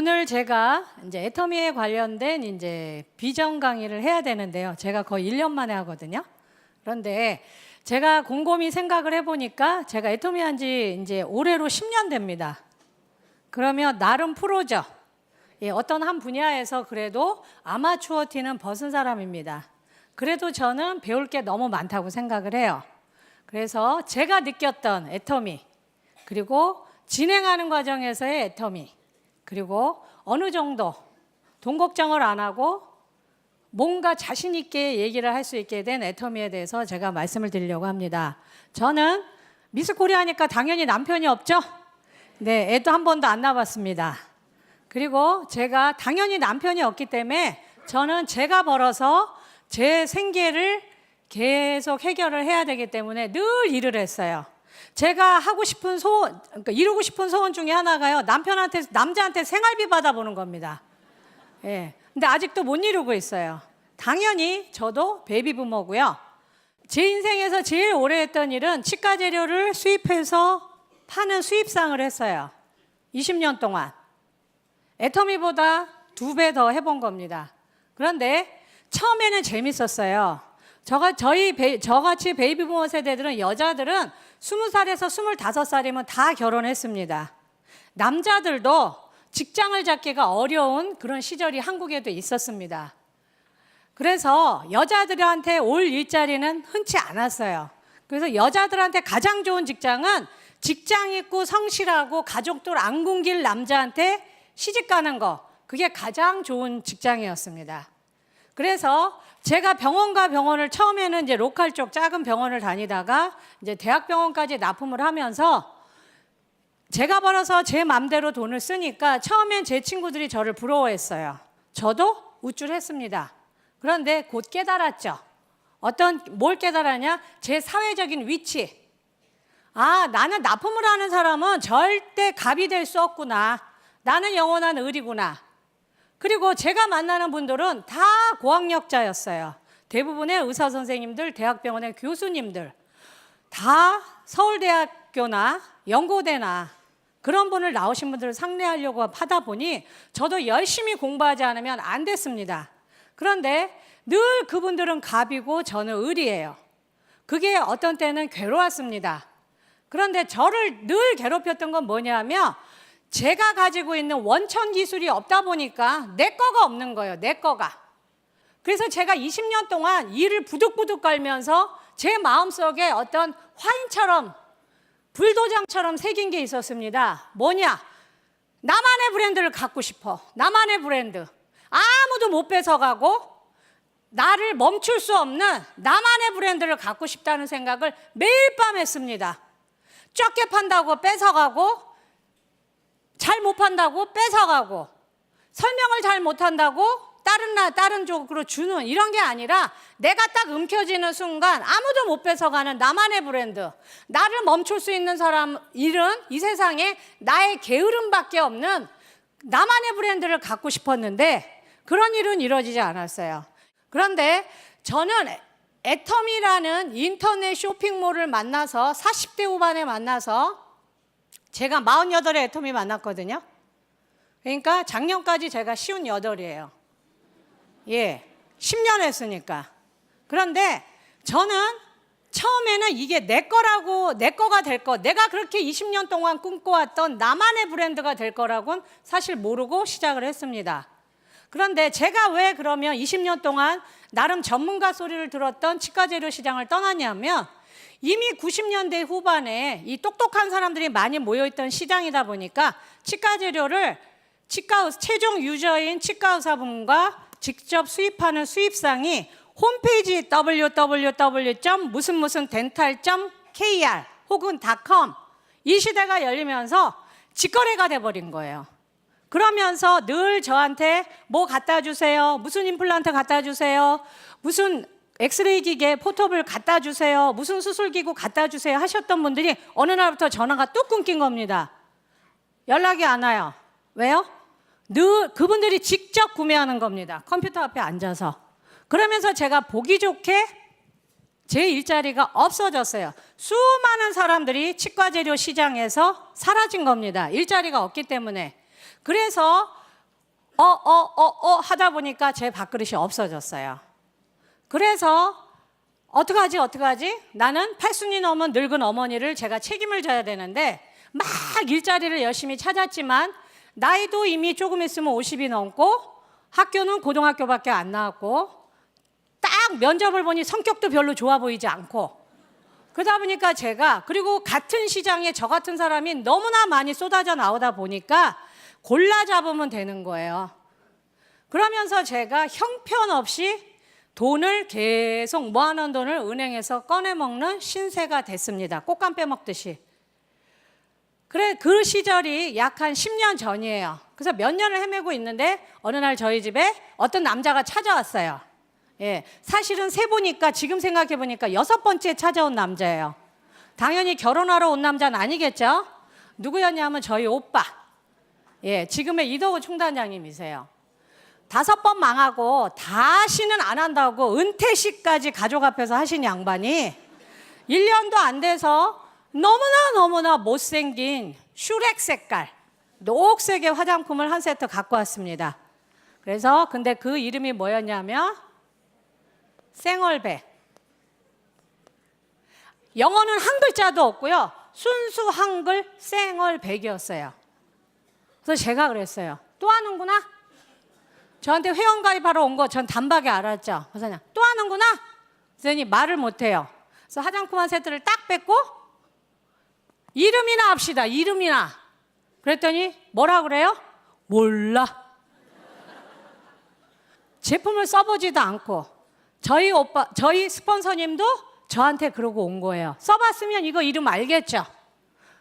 오늘 제가 이제 애터미에 관련된 이제 비전 강의를 해야 되는데요. 제가 거의 1년 만에 하거든요. 그런데 제가 곰곰이 생각을 해보니까 제가 애터미 한지 이제 올해로 10년 됩니다. 그러면 나름 프로죠. 예, 어떤 한 분야에서 그래도 아마추어 티는 벗은 사람입니다. 그래도 저는 배울 게 너무 많다고 생각을 해요. 그래서 제가 느꼈던 애터미, 그리고 진행하는 과정에서의 애터미, 그리고 어느 정도 돈 걱정을 안 하고 뭔가 자신 있게 얘기를 할 수 있게 된 애터미에 대해서 제가 말씀을 드리려고 합니다. 저는 미스 코리아니까 당연히 남편이 없죠? 네, 애도 한 번도 안 낳아봤습니다. 그리고 제가 당연히 남편이 없기 때문에 저는 제가 벌어서 제 생계를 계속 해결을 해야 되기 때문에 늘 일을 했어요. 제가 하고 싶은 소원, 그러니까 이루고 싶은 소원 중에 하나가요. 남자한테 생활비 받아보는 겁니다. 예. 근데 아직도 못 이루고 있어요. 당연히 저도 베이비 부머고요. 제 인생에서 제일 오래 했던 일은 치과 재료를 수입해서 파는 수입상을 했어요. 20년 동안. 애터미보다 2배 더 해본 겁니다. 그런데 처음에는 재밌었어요. 저같이 베이비 부머 세대들은, 여자들은 20살에서 25살이면 다 결혼했습니다. 남자들도 직장을 잡기가 어려운 그런 시절이 한국에도 있었습니다. 그래서 여자들한테 올 일자리는 흔치 않았어요. 그래서 여자들한테 가장 좋은 직장은 직장 있고 성실하고 가족들 안 굶길 남자한테 시집 가는 거, 그게 가장 좋은 직장이었습니다. 그래서 제가 병원과 병원을 처음에는 이제 로컬 쪽 작은 병원을 다니다가 이제 대학병원까지 납품을 하면서 제가 벌어서 제 맘대로 돈을 쓰니까 처음엔 제 친구들이 저를 부러워했어요. 저도 우쭐했습니다. 그런데 곧 깨달았죠. 뭘 깨달았냐? 제 사회적인 위치. 아, 나는 납품을 하는 사람은 절대 갑이 될 수 없구나. 나는 영원한 을이구나. 그리고 제가 만나는 분들은 다 고학력자였어요. 대부분의 의사 선생님들, 대학병원의 교수님들, 다 서울대학교나 연고대나 그런 분을 나오신 분들을 상대하려고 하다 보니 저도 열심히 공부하지 않으면 안 됐습니다. 그런데 늘 그분들은 갑이고 저는 을이에요. 그게 어떤 때는 괴로웠습니다. 그런데 저를 늘 괴롭혔던 건 뭐냐면 제가 가지고 있는 원천 기술이 없다 보니까 내 거가 없는 거예요. 내 거가. 그래서 제가 20년 동안 이를 부득부득 깔면서 제 마음속에 어떤 화인처럼 불도장처럼 새긴 게 있었습니다. 뭐냐? 나만의 브랜드를 갖고 싶어. 나만의 브랜드. 아무도 못 뺏어가고 나를 멈출 수 없는 나만의 브랜드를 갖고 싶다는 생각을 매일 밤 했습니다. 적게 판다고 뺏어가고, 잘 못 판다고 뺏어가고, 설명을 잘 못한다고 다른 쪽으로 주는, 이런 게 아니라 내가 딱 움켜쥐는 순간 아무도 못 뺏어가는 나만의 브랜드, 나를 멈출 수 있는 일은 이 세상에 나의 게으름밖에 없는 나만의 브랜드를 갖고 싶었는데 그런 일은 이루어지지 않았어요. 그런데 저는 애터미라는 인터넷 쇼핑몰을 만나서 40대 후반에 만나서 제가 48에 애터미 만났거든요. 그러니까 작년까지 제가 58이에요. 예, 10년 했으니까. 그런데 저는 처음에는 이게 내 거라고, 내 거가 될 거, 내가 그렇게 20년 동안 꿈꿔왔던 나만의 브랜드가 될 거라고는 사실 모르고 시작을 했습니다. 그런데 제가 왜 그러면 20년 동안 나름 전문가 소리를 들었던 치과재료 시장을 떠났냐면 이미 90년대 후반에 이 똑똑한 사람들이 많이 모여있던 시장이다 보니까 치과재료를 최종 유저인 치과의사분과 직접 수입하는 수입상이 홈페이지 www.dental.kr 혹은 .com 이 시대가 열리면서 직거래가 돼버린 거예요. 그러면서 늘 저한테 뭐 갖다 주세요, 무슨 임플란트 갖다 주세요, 무슨 엑스레이 기계 포터블 갖다 주세요, 무슨 수술기구 갖다 주세요 하셨던 분들이 어느 날부터 전화가 뚝 끊긴 겁니다. 연락이 안 와요. 왜요? 늘 그분들이 직접 구매하는 겁니다. 컴퓨터 앞에 앉아서. 그러면서 제가 보기 좋게 제 일자리가 없어졌어요. 수많은 사람들이 치과재료 시장에서 사라진 겁니다. 일자리가 없기 때문에. 그래서 하다 보니까 제 밥그릇이 없어졌어요. 그래서 어떡하지? 나는 80이 넘은 늙은 어머니를 제가 책임을 져야 되는데 막 일자리를 열심히 찾았지만 나이도 이미 조금 있으면 50이 넘고 학교는 고등학교밖에 안 나왔고 딱 면접을 보니 성격도 별로 좋아 보이지 않고 그러다 보니까 제가 그리고 같은 시장에 저 같은 사람이 너무나 많이 쏟아져 나오다 보니까 골라 잡으면 되는 거예요. 그러면서 제가 형편없이 돈을 계속 모아놓은 돈을 은행에서 꺼내 먹는 신세가 됐습니다. 꽃감 빼먹듯이. 그래 그 시절이 약 한 10년 전이에요. 그래서 몇 년을 헤매고 있는데 어느 날 저희 집에 어떤 남자가 찾아왔어요. 예, 사실은 세보니까 지금 생각해 보니까 6번째 찾아온 남자예요. 당연히 결혼하러 온 남자는 아니겠죠? 누구였냐면 저희 오빠. 예, 지금의 이덕우 총단장님이세요. 5번 망하고 다시는 안 한다고 은퇴식까지 가족 앞에서 하신 양반이 1년도 안 돼서 너무나 못생긴 슈렉 색깔 녹색의 화장품을 한 세트 갖고 왔습니다. 그래서 근데 그 이름이 뭐였냐면 생얼백. 영어는 한 글자도 없고요. 순수 한글 생얼백이었어요. 그래서 제가 그랬어요. 또 하는구나? 저한테 회원가입하러 온 거 전 단박에 알았죠. 그래서 그냥 또 하는구나? 그랬더니 말을 못해요. 그래서 화장품 한 세트를 딱 뺏고 이름이나 합시다. 이름이나. 그랬더니 뭐라 그래요? 몰라. 제품을 써보지도 않고 저희 스폰서님도 저한테 그러고 온 거예요. 써봤으면 이거 이름 알겠죠?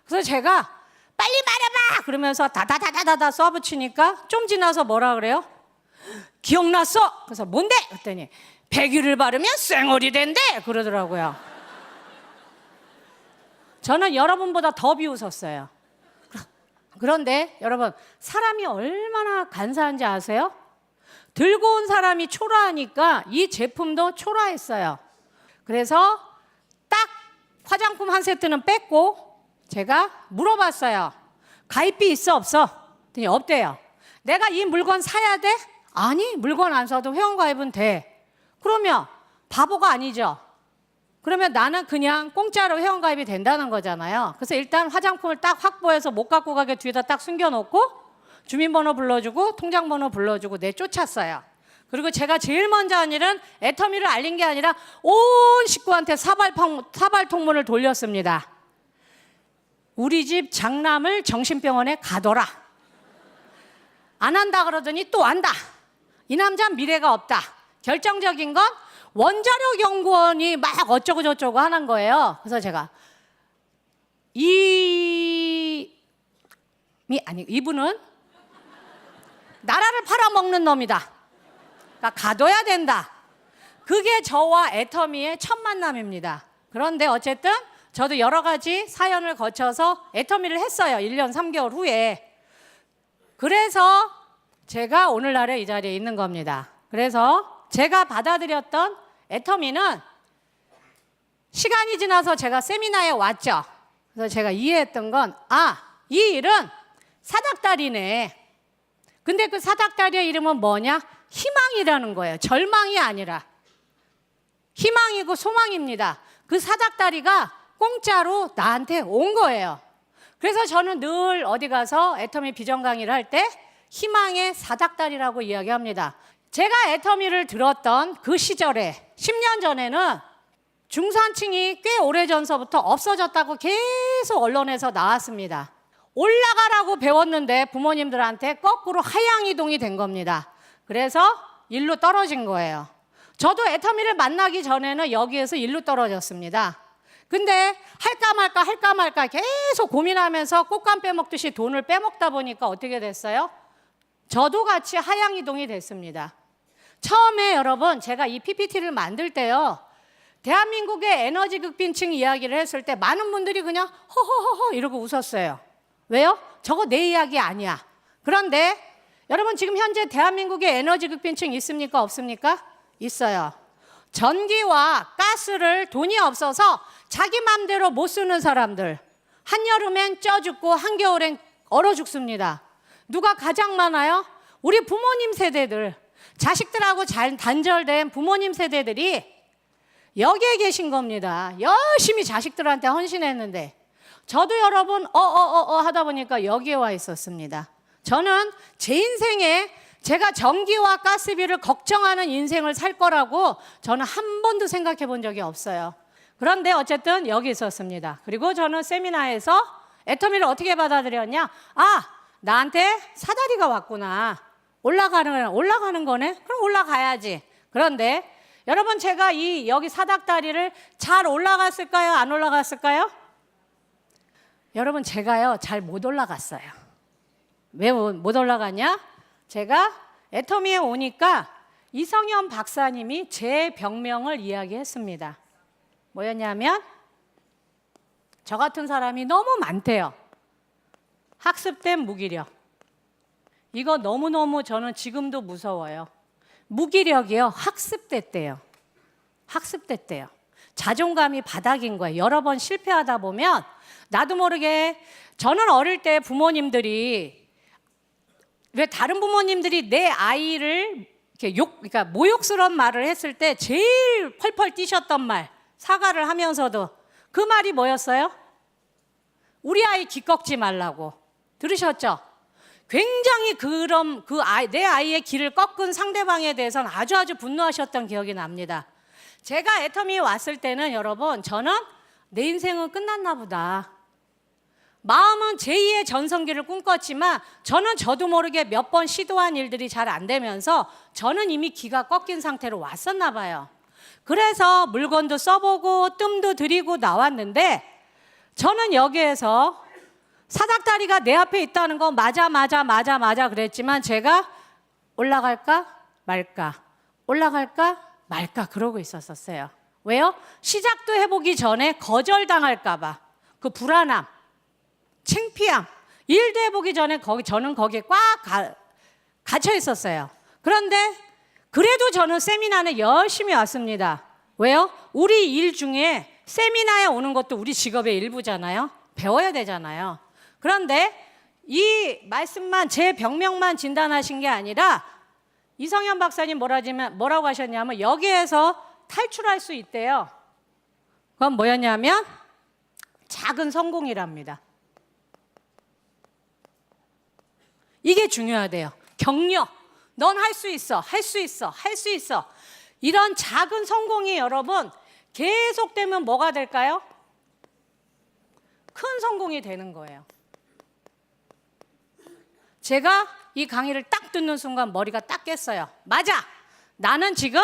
그래서 제가 빨리 말해봐! 그러면서 다다다다다 써붙이니까 좀 지나서 뭐라 그래요? 기억났어? 그래서 뭔데? 그랬더니 100일을 바르면 쌩얼이 된대! 그러더라고요. 저는 여러분보다 더 비웃었어요. 그런데 여러분 사람이 얼마나 간사한지 아세요? 들고 온 사람이 초라하니까 이 제품도 초라했어요. 그래서 딱 화장품 한 세트는 뺐고 제가 물어봤어요. 가입비 있어 없어? 그랬더니 없대요. 내가 이 물건 사야 돼? 아니 물건 안 사도 회원가입은 돼. 그러면 바보가 아니죠. 그러면 나는 그냥 공짜로 회원가입이 된다는 거잖아요. 그래서 일단 화장품을 딱 확보해서 못 갖고 가게 뒤에다 딱 숨겨놓고 주민번호 불러주고 통장번호 불러주고 내쫓았어요. 그리고 제가 제일 먼저 한 일은 애터미를 알린 게 아니라 온 식구한테 사발통문을 돌렸습니다. 우리 집 장남을 정신병원에 가둬라. 안 한다 그러더니 또 한다. 이 남자는 미래가 없다. 결정적인 건 원자력 연구원이 막 어쩌고 저쩌고 하는 거예요. 그래서 제가 이분은 나라를 팔아먹는 놈이다. 그러니까 가둬야 된다. 그게 저와 애터미의 첫 만남입니다. 그런데 어쨌든 저도 여러 가지 사연을 거쳐서 애터미를 했어요. 1년 3개월 후에. 그래서 제가 오늘날에 이 자리에 있는 겁니다. 그래서 제가 받아들였던 애터미는 시간이 지나서 제가 세미나에 왔죠. 그래서 제가 이해했던 건 이 일은 사닥다리네. 근데 그 사닥다리의 이름은 뭐냐? 희망이라는 거예요. 절망이 아니라 희망이고 소망입니다. 그 사닥다리가 공짜로 나한테 온 거예요. 그래서 저는 늘 어디 가서 애터미 비전 강의를 할 때 희망의 사닥다리라고 이야기합니다. 제가 애터미를 들었던 그 시절에 10년 전에는 중산층이 꽤 오래전서부터 없어졌다고 계속 언론에서 나왔습니다. 올라가라고 배웠는데 부모님들한테 거꾸로 하향 이동이 된 겁니다. 그래서 일로 떨어진 거예요. 저도 애터미를 만나기 전에는 여기에서 일로 떨어졌습니다. 근데 할까 말까 계속 고민하면서 꽃감 빼먹듯이 돈을 빼먹다 보니까 어떻게 됐어요? 저도 같이 하향 이동이 됐습니다. 처음에 여러분 제가 이 PPT를 만들 때요. 대한민국의 에너지 극빈층 이야기를 했을 때 많은 분들이 그냥 허허허허 이러고 웃었어요. 왜요? 저거 내 이야기 아니야. 그런데 여러분 지금 현재 대한민국의 에너지 극빈층 있습니까? 없습니까? 있어요. 전기와 가스를 돈이 없어서 자기 맘대로 못 쓰는 사람들. 한여름엔 쪄 죽고 한겨울엔 얼어 죽습니다. 누가 가장 많아요? 우리 부모님 세대들, 자식들하고 잘 단절된 부모님 세대들이 여기에 계신 겁니다. 열심히 자식들한테 헌신했는데 저도 여러분 하다 보니까 여기에 와 있었습니다. 저는 제 인생에 제가 전기와 가스비를 걱정하는 인생을 살 거라고 저는 한 번도 생각해 본 적이 없어요. 그런데 어쨌든 여기 있었습니다. 그리고 저는 세미나에서 애터미를 어떻게 받아들였냐? 나한테 사다리가 왔구나. 올라가는 거네? 그럼 올라가야지. 그런데 여러분, 제가 여기 사닥다리를 잘 올라갔을까요? 안 올라갔을까요? 여러분, 제가요 잘 못 올라갔어요. 왜 못 올라갔냐? 제가 애터미에 오니까 이성현 박사님이 제 병명을 이야기했습니다. 뭐였냐면, 저 같은 사람이 너무 많대요. 학습된 무기력. 이거 너무너무 저는 지금도 무서워요. 무기력이요, 학습됐대요. 학습됐대요. 자존감이 바닥인 거예요. 여러 번 실패하다 보면 나도 모르게, 저는 어릴 때 부모님들이, 왜 다른 부모님들이 내 아이를 이렇게 그러니까 모욕스러운 말을 했을 때 제일 펄펄 뛰셨던 말, 사과를 하면서도 그 말이 뭐였어요? 우리 아이 기꺾지 말라고. 들으셨죠? 굉장히 내 아이의 길을 꺾은 상대방에 대해서는 아주 분노하셨던 기억이 납니다. 제가 애터미에 왔을 때는 여러분, 저는 내 인생은 끝났나 보다. 마음은 제2의 전성기를 꿈꿨지만 저는 저도 모르게 몇 번 시도한 일들이 잘 안 되면서 저는 이미 기가 꺾인 상태로 왔었나 봐요. 그래서 물건도 써보고 뜸도 들이고 나왔는데, 저는 여기에서 사닥다리가 내 앞에 있다는 건 맞아 그랬지만 제가 올라갈까 말까 그러고 있었어요. 왜요? 시작도 해보기 전에 거절당할까 봐. 그 불안함, 창피함, 일도 해보기 전에 저는 거기에 꽉 갇혀 있었어요. 그런데 그래도 저는 세미나에 열심히 왔습니다. 왜요? 우리 일 중에 세미나에 오는 것도 우리 직업의 일부잖아요. 배워야 되잖아요. 그런데 이 말씀만, 제 병명만 진단하신 게 아니라 이성현 박사님 뭐라고 하셨냐면, 여기에서 탈출할 수 있대요. 그건 뭐였냐면 작은 성공이랍니다. 이게 중요하대요. 격려. 넌 할 수 있어. 이런 작은 성공이 여러분 계속되면 뭐가 될까요? 큰 성공이 되는 거예요. 제가 이 강의를 딱 듣는 순간 머리가 딱 깼어요. 맞아! 나는 지금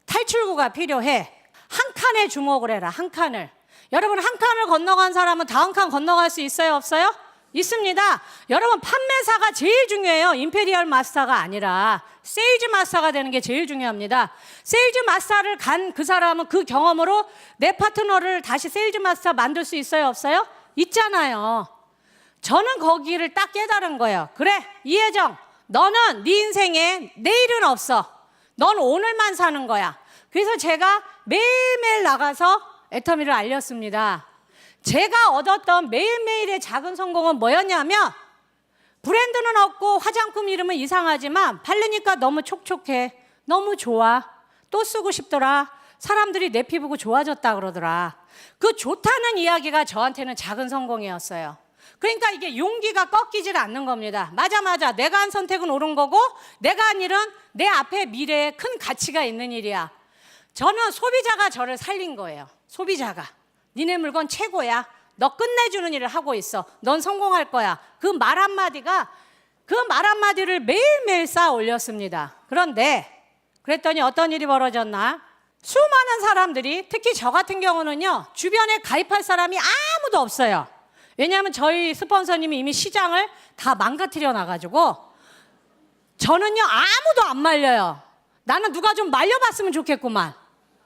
탈출구가 필요해. 한 칸에 주목을 해라, 한 칸을. 여러분, 한 칸을 건너간 사람은 다음 칸 건너갈 수 있어요, 없어요? 있습니다. 여러분, 판매사가 제일 중요해요. 임페리얼 마스터가 아니라 세일즈 마스터가 되는 게 제일 중요합니다. 세일즈 마스터를 간 그 사람은 그 경험으로 내 파트너를 다시 세일즈 마스터 만들 수 있어요, 없어요? 있잖아요. 저는 거기를 딱 깨달은 거예요. 그래, 이혜정, 너는 네 인생에 내일은 없어. 넌 오늘만 사는 거야. 그래서 제가 매일매일 나가서 애터미를 알렸습니다. 제가 얻었던 매일매일의 작은 성공은 뭐였냐면, 브랜드는 없고 화장품 이름은 이상하지만 바르니까 너무 촉촉해, 너무 좋아, 또 쓰고 싶더라, 사람들이 내 피부가 좋아졌다 그러더라. 그 좋다는 이야기가 저한테는 작은 성공이었어요. 그러니까 이게 용기가 꺾이질 않는 겁니다. 맞아, 내가 한 선택은 옳은 거고, 내가 한 일은 내 앞에 미래에 큰 가치가 있는 일이야. 저는 소비자가 저를 살린 거예요. 소비자가 니네 물건 최고야, 너 끝내주는 일을 하고 있어, 넌 성공할 거야. 그 말 한마디를 매일매일 쌓아 올렸습니다. 그랬더니 어떤 일이 벌어졌나? 수많은 사람들이, 특히 저 같은 경우는요, 주변에 가입할 사람이 아무도 없어요. 왜냐하면 저희 스폰서님이 이미 시장을 다 망가뜨려 놔가지고 저는요 아무도 안 말려요. 나는 누가 좀 말려봤으면 좋겠구만.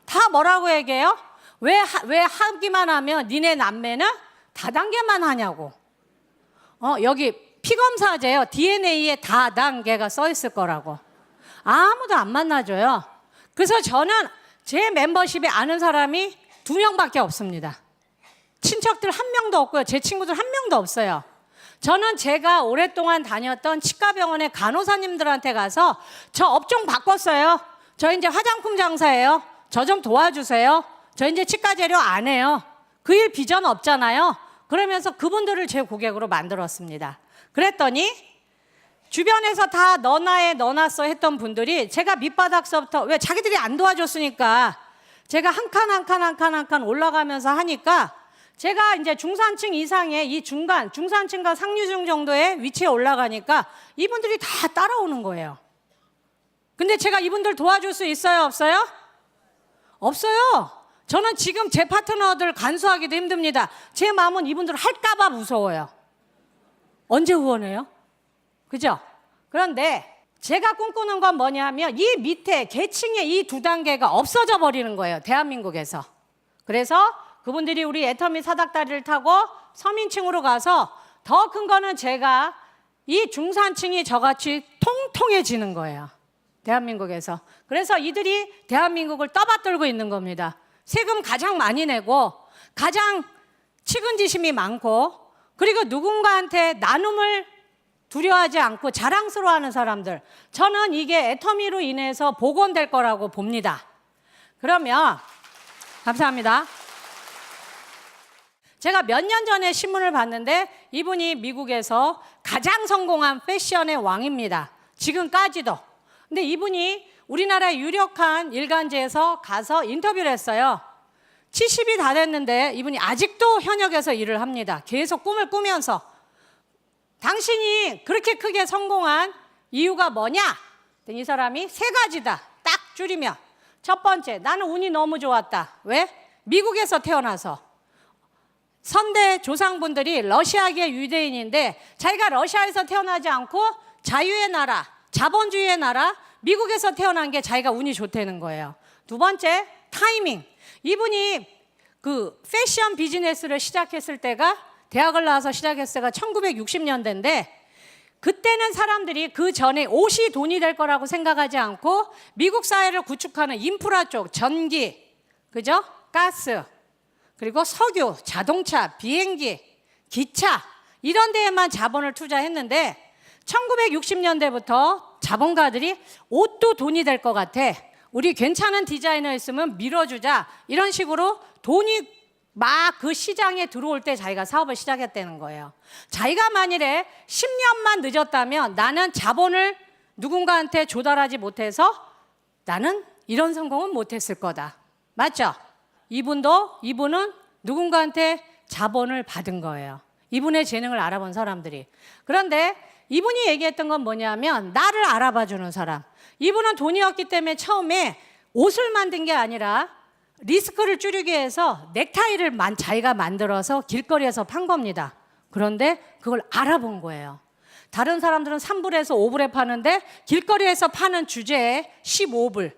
다 뭐라고 얘기해요? 왜 하기만 하면 니네 남매는 다단계만 하냐고. 여기 피검사제요, DNA에 다단계가 써 있을 거라고. 아무도 안 만나줘요. 그래서 저는 제 멤버십에 아는 사람이 2명밖에 없습니다. 친척들 1명도 없고요. 제 친구들 1명도 없어요. 저는 제가 오랫동안 다녔던 치과병원의 간호사님들한테 가서 저 업종 바꿨어요. 저 이제 화장품 장사예요. 저 좀 도와주세요. 저 이제 치과 재료 안 해요. 그 일 비전 없잖아요. 그러면서 그분들을 제 고객으로 만들었습니다. 그랬더니 주변에서 다 너나에 너났어 했던 분들이 제가 밑바닥서부터 왜 자기들이 안 도와줬으니까 제가 한 칸 올라가면서 하니까 제가 이제 중산층 이상의 이 중산층과 상류층 정도의 위치에 올라가니까 이분들이 다 따라오는 거예요. 근데 제가 이분들 도와줄 수 있어요, 없어요? 없어요. 저는 지금 제 파트너들 간수하기도 힘듭니다. 제 마음은 이분들 할까봐 무서워요. 언제 후원해요? 그죠? 그런데 제가 꿈꾸는 건 뭐냐면 이 밑에 계층의 이 두 단계가 없어져 버리는 거예요. 대한민국에서. 그래서 그분들이 우리 애터미 사닥다리를 타고 서민층으로 가서 더 큰 거는 제가 이 중산층이 저같이 통통해지는 거예요. 대한민국에서. 그래서 이들이 대한민국을 떠받들고 있는 겁니다. 세금 가장 많이 내고 가장 측은지심이 많고 그리고 누군가한테 나눔을 두려워하지 않고 자랑스러워하는 사람들. 저는 이게 애터미로 인해서 복원될 거라고 봅니다. 그러면 감사합니다. 제가 몇 년 전에 신문을 봤는데 이분이 미국에서 가장 성공한 패션의 왕입니다. 지금까지도. 근데 이분이 우리나라의 유력한 일간지에서 가서 인터뷰를 했어요. 70이 다 됐는데 이분이 아직도 현역에서 일을 합니다. 계속 꿈을 꾸면서. 당신이 그렇게 크게 성공한 이유가 뭐냐? 이 사람이 세 가지다. 딱 줄이면. 첫 번째, 나는 운이 너무 좋았다. 왜? 미국에서 태어나서. 선대 조상분들이 러시아계 유대인인데 자기가 러시아에서 태어나지 않고 자유의 나라, 자본주의의 나라, 미국에서 태어난 게 자기가 운이 좋다는 거예요. 두 번째, 타이밍. 이분이 그 패션 비즈니스를 시작했을 때가 대학을 나와서 시작했을 때가 1960년대인데 그때는 사람들이 그 전에 옷이 돈이 될 거라고 생각하지 않고 미국 사회를 구축하는 인프라 쪽, 전기, 그죠? 가스, 그리고 석유, 자동차, 비행기, 기차 이런 데에만 자본을 투자했는데 1960년대부터 자본가들이 옷도 돈이 될 것 같아. 우리 괜찮은 디자이너 있으면 밀어주자. 이런 식으로 돈이 막 그 시장에 들어올 때 자기가 사업을 시작했다는 거예요. 자기가 만일에 10년만 늦었다면 나는 자본을 누군가한테 조달하지 못해서 나는 이런 성공은 못했을 거다. 맞죠? 이분은 누군가한테 자본을 받은 거예요. 이분의 재능을 알아본 사람들이. 그런데 이분이 얘기했던 건 뭐냐면 나를 알아봐주는 사람. 이분은 돈이 없기 때문에 처음에 옷을 만든 게 아니라 리스크를 줄이기 위해서 넥타이를 자기가 만들어서 길거리에서 판 겁니다. 그런데 그걸 알아본 거예요. 다른 사람들은 3불에서 5불에 파는데 길거리에서 파는 주제에 15불.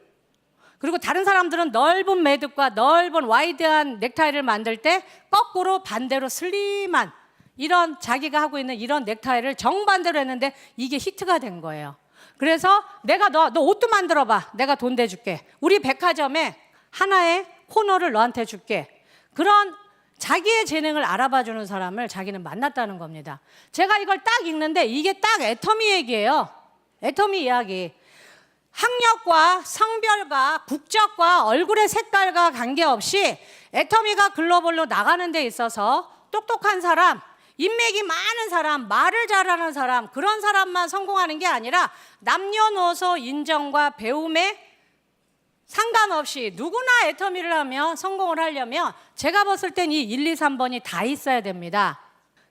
그리고 다른 사람들은 넓은 매듭과 넓은 와이드한 넥타이를 만들 때 거꾸로 반대로 슬림한 이런 자기가 하고 있는 이런 넥타이를 정반대로 했는데 이게 히트가 된 거예요. 그래서 내가 너 옷도 만들어봐. 내가 돈 대줄게. 우리 백화점에 하나의 코너를 너한테 줄게. 그런 자기의 재능을 알아봐주는 사람을 자기는 만났다는 겁니다. 제가 이걸 딱 읽는데 이게 딱 애터미 얘기예요. 애터미 이야기. 학력과 성별과 국적과 얼굴의 색깔과 관계없이 애터미가 글로벌로 나가는 데 있어서 똑똑한 사람, 인맥이 많은 사람, 말을 잘하는 사람, 그런 사람만 성공하는 게 아니라 남녀노소 인정과 배움에 상관없이 누구나 애터미를 하면 성공을 하려면 제가 봤을 땐 이 1, 2, 3번이 다 있어야 됩니다.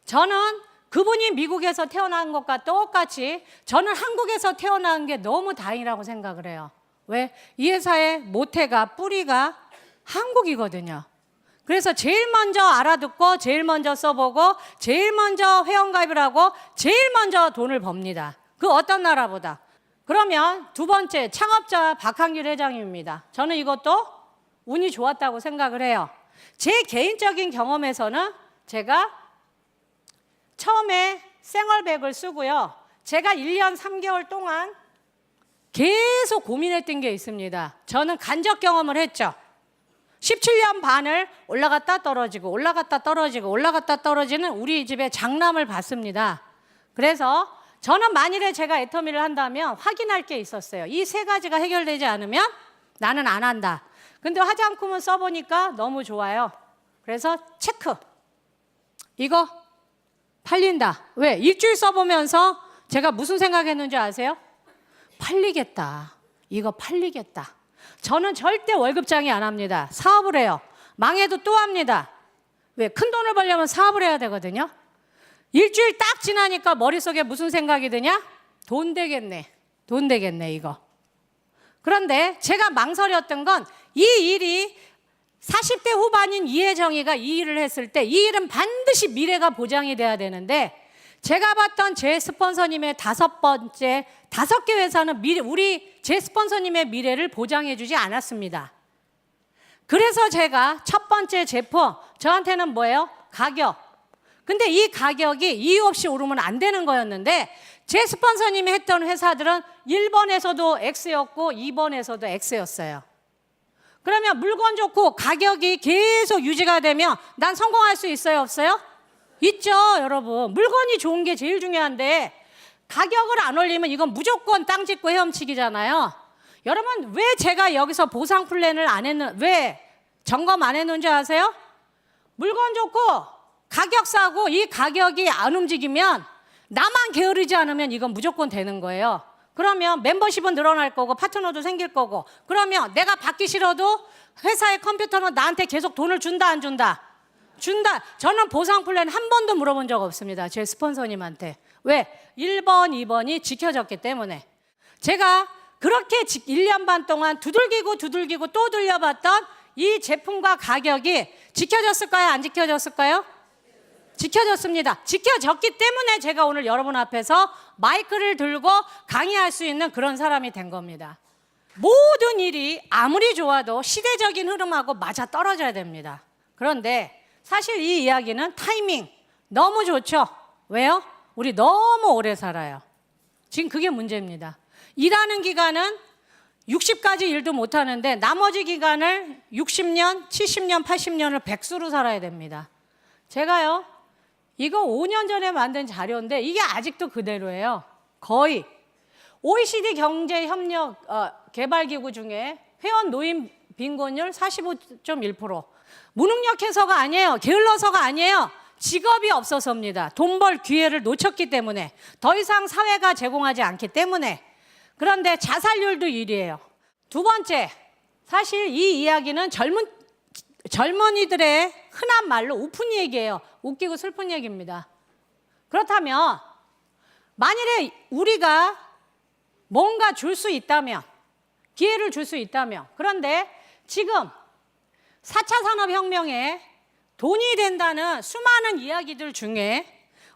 저는 그분이 미국에서 태어난 것과 똑같이 저는 한국에서 태어난 게 너무 다행이라고 생각을 해요. 왜? 이 회사의 모태가 뿌리가 한국이거든요. 그래서 제일 먼저 알아듣고 제일 먼저 써보고 제일 먼저 회원가입을 하고 제일 먼저 돈을 법니다. 그 어떤 나라보다. 그러면 두 번째 창업자 박한길 회장님입니다. 저는 이것도 운이 좋았다고 생각을 해요. 제 개인적인 경험에서는 제가 처음에 생얼백을 쓰고요. 제가 1년 3개월 동안 계속 고민했던 게 있습니다. 저는 간접 경험을 했죠. 17년 반을 올라갔다 떨어지고 올라갔다 떨어지고 올라갔다 떨어지는 우리 집의 장남을 봤습니다. 그래서 저는 만일에 제가 애터미를 한다면 확인할 게 있었어요. 이 세 가지가 해결되지 않으면 나는 안 한다. 근데 화장품은 써보니까 너무 좋아요. 그래서 체크. 이거 팔린다. 왜? 일주일 써보면서 제가 무슨 생각했는지 아세요? 팔리겠다. 이거 팔리겠다. 저는 절대 월급장이 안 합니다. 사업을 해요. 망해도 또 합니다. 왜? 큰 돈을 벌려면 사업을 해야 되거든요. 일주일 딱 지나니까 머릿속에 무슨 생각이 드냐? 돈 되겠네. 돈 되겠네, 이거. 그런데 제가 망설였던 건 이 일이 40대 후반인 이혜정이가 이 일을 했을 때 이 일은 반드시 미래가 보장이 돼야 되는데 제가 봤던 제 스폰서님의 5개 회사는 제 스폰서님의 미래를 보장해 주지 않았습니다. 그래서 제가 첫 번째 제품, 저한테는 뭐예요? 가격. 근데 이 가격이 이유 없이 오르면 안 되는 거였는데 제 스폰서님이 했던 회사들은 1번에서도 X였고 2번에서도 X였어요. 그러면 물건 좋고 가격이 계속 유지가 되면 난 성공할 수 있어요, 없어요? 있죠, 여러분. 물건이 좋은 게 제일 중요한데 가격을 안 올리면 이건 무조건 땅 짚고 헤엄치기잖아요. 여러분, 왜 제가 여기서 보상 플랜을 왜 점검 안 했는지 아세요? 물건 좋고 가격 싸고 이 가격이 안 움직이면 나만 게으르지 않으면 이건 무조건 되는 거예요. 그러면 멤버십은 늘어날 거고 파트너도 생길 거고 그러면 내가 받기 싫어도 회사의 컴퓨터는 나한테 계속 돈을 준다 안 준다? 준다. 저는 보상 플랜 한 번도 물어본 적 없습니다. 제 스폰서님한테. 왜? 1번, 2번이 지켜졌기 때문에. 제가 그렇게 1년 반 동안 두들기고 또 돌려봤던 이 제품과 가격이 지켜졌을까요? 안 지켜졌을까요? 지켜졌습니다. 지켜졌기 때문에 제가 오늘 여러분 앞에서 마이크를 들고 강의할 수 있는 그런 사람이 된 겁니다. 모든 일이 아무리 좋아도 시대적인 흐름하고 맞아 떨어져야 됩니다. 그런데 사실 이 이야기는 타이밍 너무 좋죠. 왜요? 우리 너무 오래 살아요. 지금 그게 문제입니다. 일하는 기간은 60까지 일도 못하는데 나머지 기간을 60년, 70년, 80년을 백수로 살아야 됩니다. 제가요, 이거 5년 전에 만든 자료인데 이게 아직도 그대로예요. 거의 OECD 경제협력 개발기구 중에 회원 노인 빈곤율 45.1%. 무능력해서가 아니에요. 게을러서가 아니에요. 직업이 없어서입니다. 돈 벌 기회를 놓쳤기 때문에, 더 이상 사회가 제공하지 않기 때문에. 그런데 자살률도 1위예요. 두 번째, 사실 이 이야기는 젊은이들의 흔한 말로 우픈 얘기예요. 웃기고 슬픈 얘기입니다. 그렇다면 만일에 우리가 뭔가 줄 수 있다면, 기회를 줄 수 있다면, 그런데 지금 4차 산업혁명에 돈이 된다는 수많은 이야기들 중에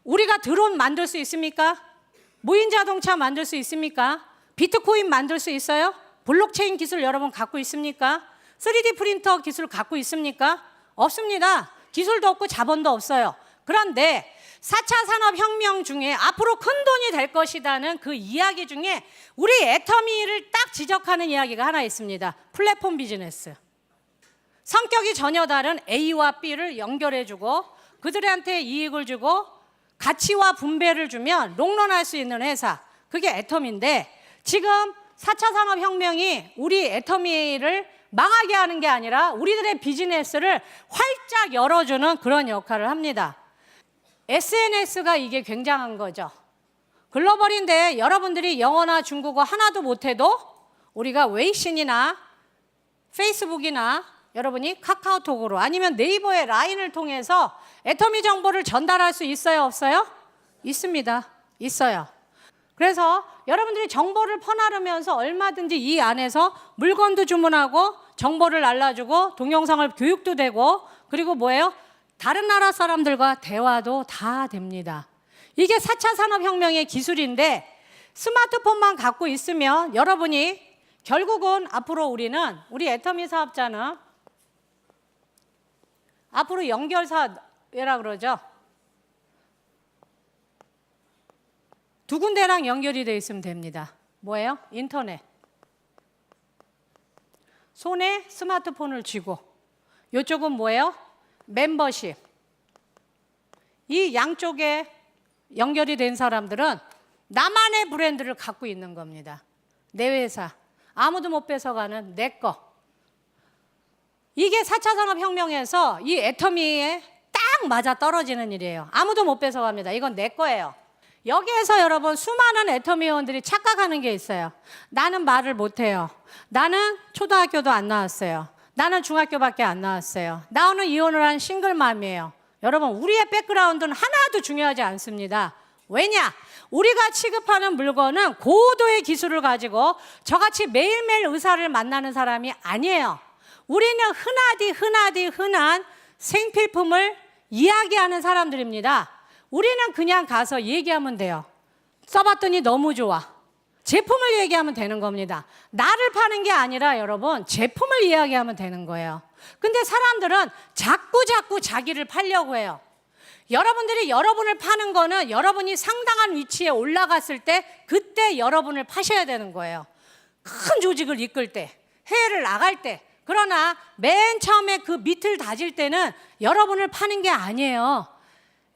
우리가 드론 만들 수 있습니까? 무인 자동차 만들 수 있습니까? 비트코인 만들 수 있어요? 블록체인 기술 여러분 갖고 있습니까? 3D 프린터 기술 갖고 있습니까? 없습니다. 기술도 없고 자본도 없어요. 그런데 4차 산업혁명 중에 앞으로 큰 돈이 될 것이라는 그 이야기 중에 우리 애터미를 딱 지적하는 이야기가 하나 있습니다. 플랫폼 비즈니스. 성격이 전혀 다른 A와 B를 연결해주고 그들한테 이익을 주고 가치와 분배를 주면 롱런할 수 있는 회사. 그게 애터미인데 지금 4차 산업혁명이 우리 애터미를 망하게 하는 게 아니라 우리들의 비즈니스를 활짝 열어주는 그런 역할을 합니다. SNS가 이게 굉장한 거죠. 글로벌인데 여러분들이 영어나 중국어 하나도 못해도 우리가 웨이신이나 페이스북이나 여러분이 카카오톡으로 아니면 네이버의 라인을 통해서 애터미 정보를 전달할 수 있어요, 없어요? 있습니다. 있어요. 그래서 여러분들이 정보를 퍼나르면서 얼마든지 이 안에서 물건도 주문하고 정보를 알려주고 동영상을 교육도 되고 그리고 뭐예요? 다른 나라 사람들과 대화도 다 됩니다. 이게 4차 산업혁명의 기술인데 스마트폰만 갖고 있으면 여러분이 결국은 앞으로 우리 애터미 사업자는 앞으로 연결사회라 그러죠. 두 군데랑 연결이 되어 있으면 됩니다. 뭐예요? 인터넷. 손에 스마트폰을 쥐고 이쪽은 뭐예요? 멤버십. 이 양쪽에 연결이 된 사람들은 나만의 브랜드를 갖고 있는 겁니다. 내 회사, 아무도 못 뺏어가는 내 거. 이게 4차 산업혁명에서 이 애터미에 딱 맞아 떨어지는 일이에요. 아무도 못 뺏어갑니다. 이건 내 거예요. 여기에서 여러분 수많은 애터미 회원들이 착각하는 게 있어요. 나는 말을 못해요. 나는 초등학교도 안 나왔어요. 나는 중학교밖에 안 나왔어요. 나는 이혼을 한 싱글맘이에요. 여러분, 우리의 백그라운드는 하나도 중요하지 않습니다. 왜냐? 우리가 취급하는 물건은 고도의 기술을 가지고 저같이 매일매일 의사를 만나는 사람이 아니에요. 우리는 흔한 생필품을 이야기하는 사람들입니다. 우리는 그냥 가서 얘기하면 돼요. 써봤더니 너무 좋아. 제품을 얘기하면 되는 겁니다. 나를 파는 게 아니라 여러분 제품을 이야기하면 되는 거예요. 근데 사람들은 자꾸 자기를 팔려고 해요. 여러분들이 여러분을 파는 거는 여러분이 상당한 위치에 올라갔을 때 그때 여러분을 파셔야 되는 거예요. 큰 조직을 이끌 때, 해외를 나갈 때. 그러나 맨 처음에 그 밑을 다질 때는 여러분을 파는 게 아니에요.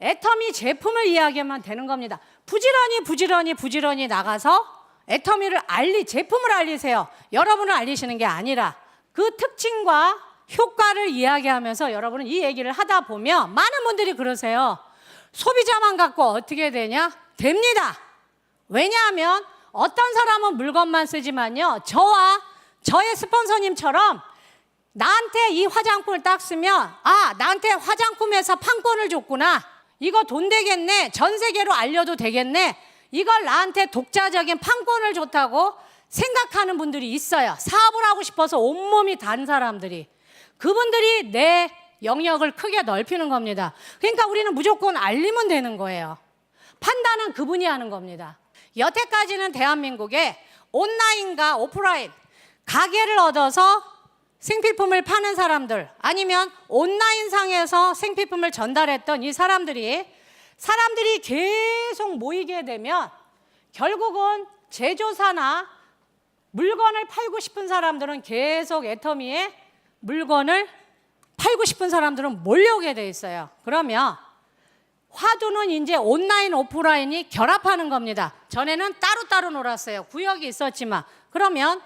애터미 제품을 이야기하면 되는 겁니다. 부지런히 나가서 애터미를 제품을 알리세요. 여러분을 알리시는 게 아니라 그 특징과 효과를 이야기하면서 여러분은 이 얘기를 하다 보면 많은 분들이 그러세요. 소비자만 갖고 어떻게 되냐? 됩니다. 왜냐하면 어떤 사람은 물건만 쓰지만요. 저의 스폰서님처럼 나한테 이 화장품을 딱 쓰면 나한테 화장품에서 판권을 줬구나. 이거 돈 되겠네. 전 세계로 알려도 되겠네. 이걸 나한테 독자적인 판권을 줬다고 생각하는 분들이 있어요. 사업을 하고 싶어서 온몸이 단 사람들이. 그분들이 내 영역을 크게 넓히는 겁니다. 그러니까 우리는 무조건 알리면 되는 거예요. 판단은 그분이 하는 겁니다. 여태까지는 대한민국에 온라인과 오프라인, 가게를 얻어서 생필품을 파는 사람들 아니면 온라인상에서 생필품을 전달했던 이 사람들이 계속 모이게 되면 결국은 제조사나 물건을 팔고 싶은 사람들은 계속 애터미에 물건을 팔고 싶은 사람들은 몰려오게 돼 있어요. 그러면 화두는 이제 온라인, 오프라인이 결합하는 겁니다. 전에는 따로따로 놀았어요. 구역이 있었지만. 그러면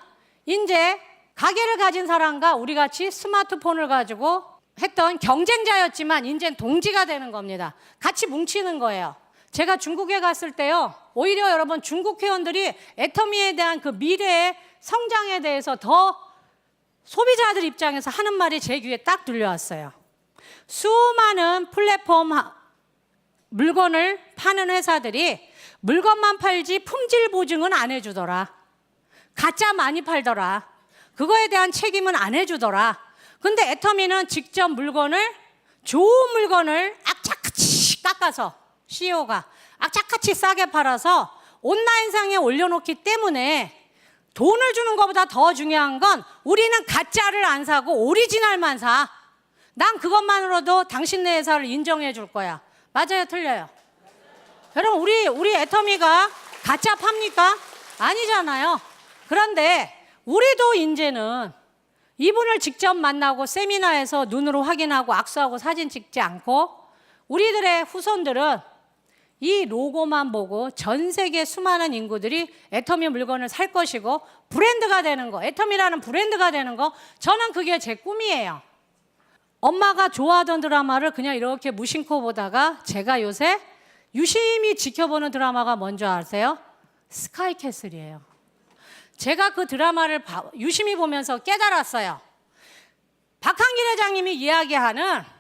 이제 가게를 가진 사람과 우리 같이 스마트폰을 가지고 했던 경쟁자였지만 이제는 동지가 되는 겁니다. 같이 뭉치는 거예요. 제가 중국에 갔을 때요. 오히려 여러분 중국 회원들이 애터미에 대한 그 미래의 성장에 대해서 더 소비자들 입장에서 하는 말이 제 귀에 딱 들려왔어요. 수많은 플랫폼 물건을 파는 회사들이 물건만 팔지 품질 보증은 안 해주더라. 가짜 많이 팔더라. 그거에 대한 책임은 안 해주더라. 근데 애터미는 직접 좋은 물건을 악착같이 깎아서 CEO가 악착같이 싸게 팔아서 온라인상에 올려놓기 때문에 돈을 주는 것보다 더 중요한 건 우리는 가짜를 안 사고 오리지널만 사. 난 그것만으로도 당신네 회사를 인정해 줄 거야. 맞아요, 틀려요? 여러분 우리 애터미가 가짜 팝니까? 아니잖아요. 그런데 우리도 이제는 이분을 직접 만나고 세미나에서 눈으로 확인하고 악수하고 사진 찍지 않고 우리들의 후손들은 이 로고만 보고 전 세계 수많은 인구들이 애터미 물건을 살 것이고 브랜드가 되는 거, 애터미라는 브랜드가 되는 거, 저는 그게 제 꿈이에요. 엄마가 좋아하던 드라마를 그냥 이렇게 무심코 보다가 제가 요새 유심히 지켜보는 드라마가 뭔지 아세요? 스카이캐슬이에요. 제가 그 드라마를 유심히 보면서 깨달았어요. 박한길 회장님이 이야기하는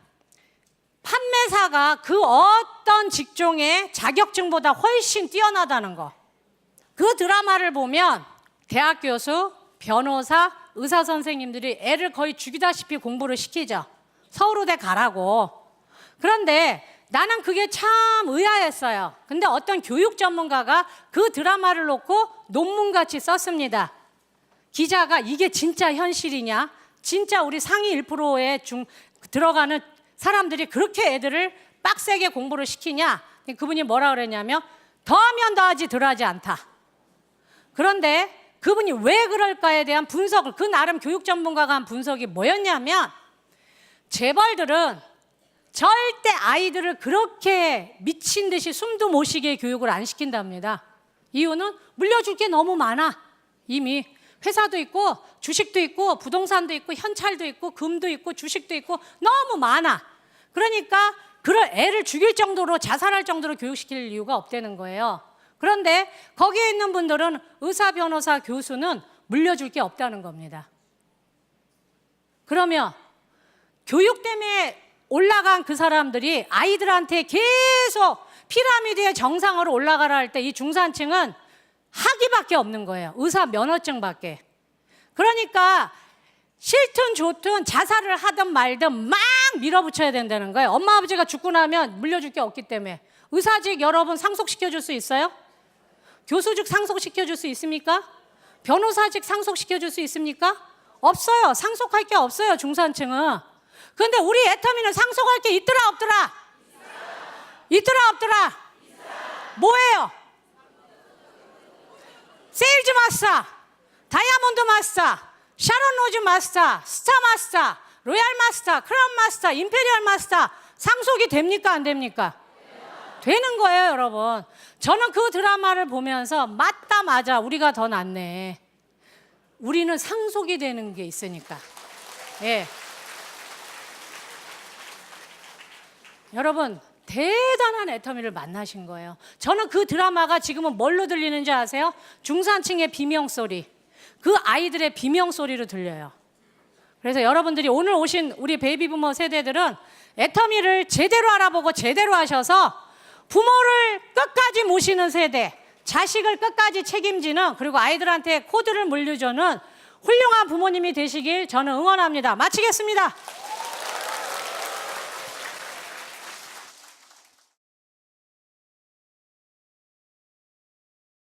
판매사가 그 어떤 직종의 자격증보다 훨씬 뛰어나다는 거. 그 드라마를 보면 대학 교수, 변호사, 의사 선생님들이 애를 거의 죽이다시피 공부를 시키죠. 서울대 가라고. 그런데 나는 그게 참 의아했어요. 근데 어떤 교육 전문가가 그 드라마를 놓고 논문같이 썼습니다. 기자가 이게 진짜 현실이냐? 진짜 우리 상위 1%에 들어가는 사람들이 그렇게 애들을 빡세게 공부를 시키냐? 그분이 뭐라 그랬냐면 더하면 더하지 덜하지 않다. 그런데 그분이 왜 그럴까에 대한 분석을, 그 나름 교육 전문가가 한 분석이 뭐였냐면 재벌들은 절대 아이들을 그렇게 미친 듯이 숨도 못 쉬게 교육을 안 시킨답니다. 이유는 물려줄 게 너무 많아. 이미 회사도 있고 주식도 있고 부동산도 있고 현찰도 있고 금도 있고 주식도 있고 너무 많아. 그러니까 그럴 애를 죽일 정도로 자살할 정도로 교육시킬 이유가 없다는 거예요. 그런데 거기에 있는 분들은 의사, 변호사, 교수는 물려줄 게 없다는 겁니다. 그러면 교육 때문에 올라간 그 사람들이 아이들한테 계속 피라미드의 정상으로 올라가라 할 때 이 중산층은 학위밖에 없는 거예요. 의사 면허증밖에. 그러니까 싫든 좋든 자살을 하든 말든 막 밀어붙여야 된다는 거예요. 엄마 아버지가 죽고 나면 물려줄 게 없기 때문에. 의사직 여러분 상속시켜줄 수 있어요? 교수직 상속시켜줄 수 있습니까? 변호사직 상속시켜줄 수 있습니까? 없어요. 상속할 게 없어요, 중산층은. 근데 우리 애터미는 상속할 게 있더라 없더라? 있더라 없더라? 뭐예요? 세일즈 마스터, 다이아몬드 마스터, 샤론 로즈 마스터, 스타 마스터, 로얄 마스터, 크라운 마스터, 임페리얼 마스터 상속이 됩니까 안 됩니까? 되는 거예요, 여러분. 저는 그 드라마를 보면서 맞다 우리가 더 낫네. 우리는 상속이 되는 게 있으니까. 예. 여러분 대단한 애터미를 만나신 거예요. 저는 그 드라마가 지금은 뭘로 들리는지 아세요? 중산층의 비명소리, 그 아이들의 비명소리로 들려요. 그래서 여러분들이 오늘 오신 우리 베이비부머 세대들은 애터미를 제대로 알아보고 제대로 하셔서 부모를 끝까지 모시는 세대, 자식을 끝까지 책임지는, 그리고 아이들한테 코드를 물려주는 훌륭한 부모님이 되시길 저는 응원합니다. 마치겠습니다.